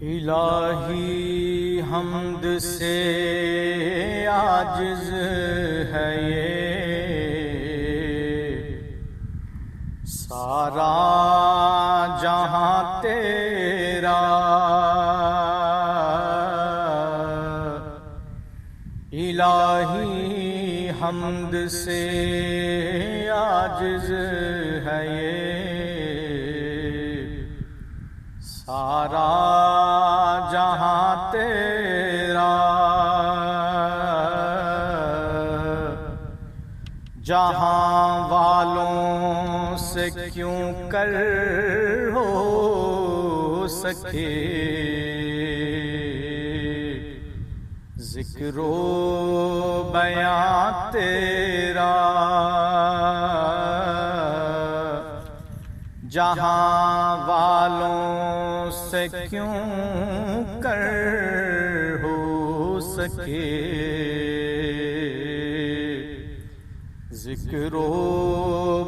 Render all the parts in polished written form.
الہی حمد سے عاجز ہے یہ سارا جہاں تیرا، الہی حمد سے عاجز ہے یہ سارا جہاں تیرا، جہاں والوں سے کیوں کر ہو سکے ذکر و بیان تیرا، جہاں والوں سے کیوں کر ہو سکے ذکر و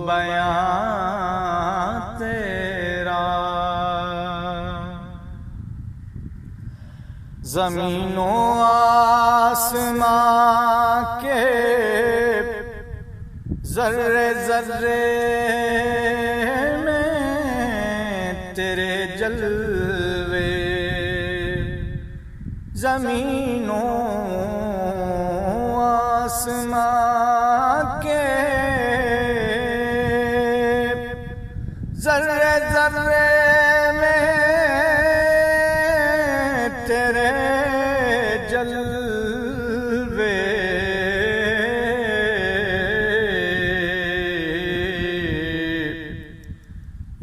بیان تیرا، زمین و آسمان کے ذرے ذرے میں تیرے جلوے، زمین و آسمان کے ذرے ذرے میں تیرے جلوے،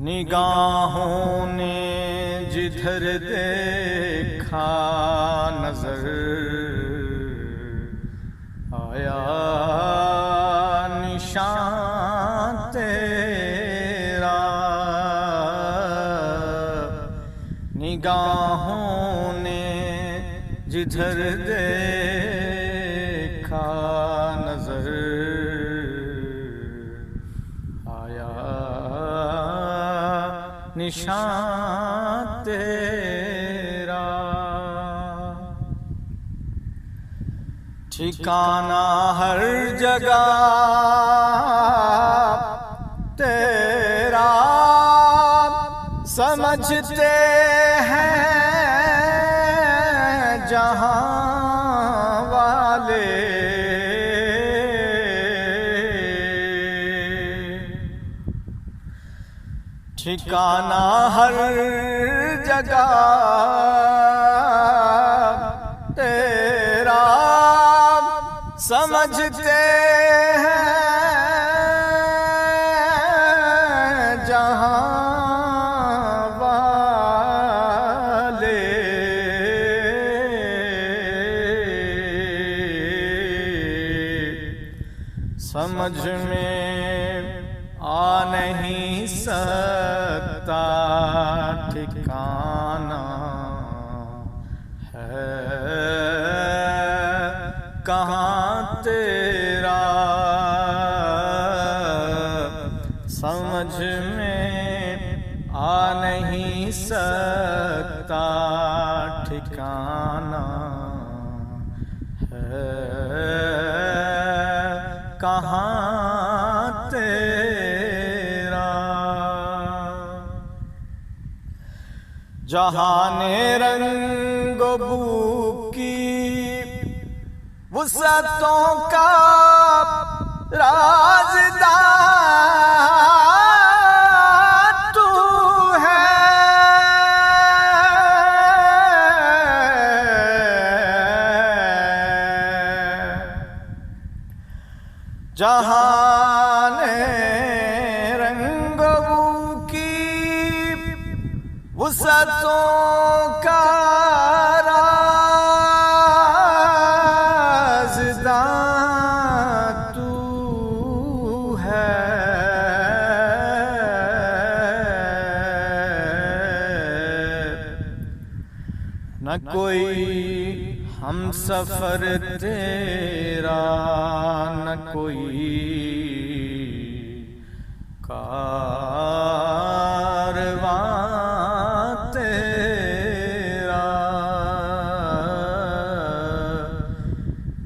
نگاہوں نے جدھر دیکھا نظر آیا نشان تیرا، نگاہوں نے جدھر دیکھا نظر آیا نشان تیرا، ٹھکانہ ہر جگہ تیرا، سمجھتے ہیں جہاں والے، ٹھکانہ ہر جگہ تیرا، سمجھتے ہیں جہاں والے، سمجھ میں آ نہیں سکتا ٹھکانہ ہے کہاں تیرا، سمجھ میں آ نہیں سکتا ٹھکانہ ہے کہاں تیرا، جہان رنگ و بو کی وسعتوں کا رازدار تو ہے، جہان رنگ و بو کی وسعتوں کا رازدار تو ہے، نہ کوئی ہم سفر تیرا، نہ کوئی کارواں تیرا،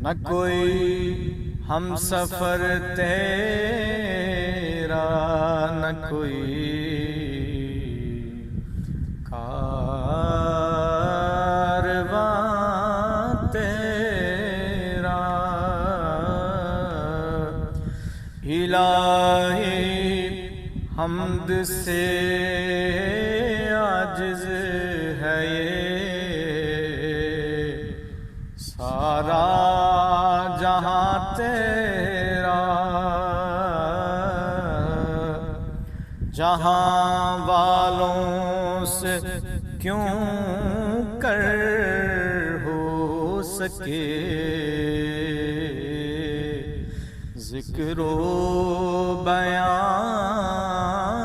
نہ کوئی ہم سفر تیرا، نہ کوئی کارواں تیرا۔ الہی حمد سے عاجز ہے یہ سارا جہاں تیرا، جہاں والوں سے کیوں کر ہو سکے ذکر و بیان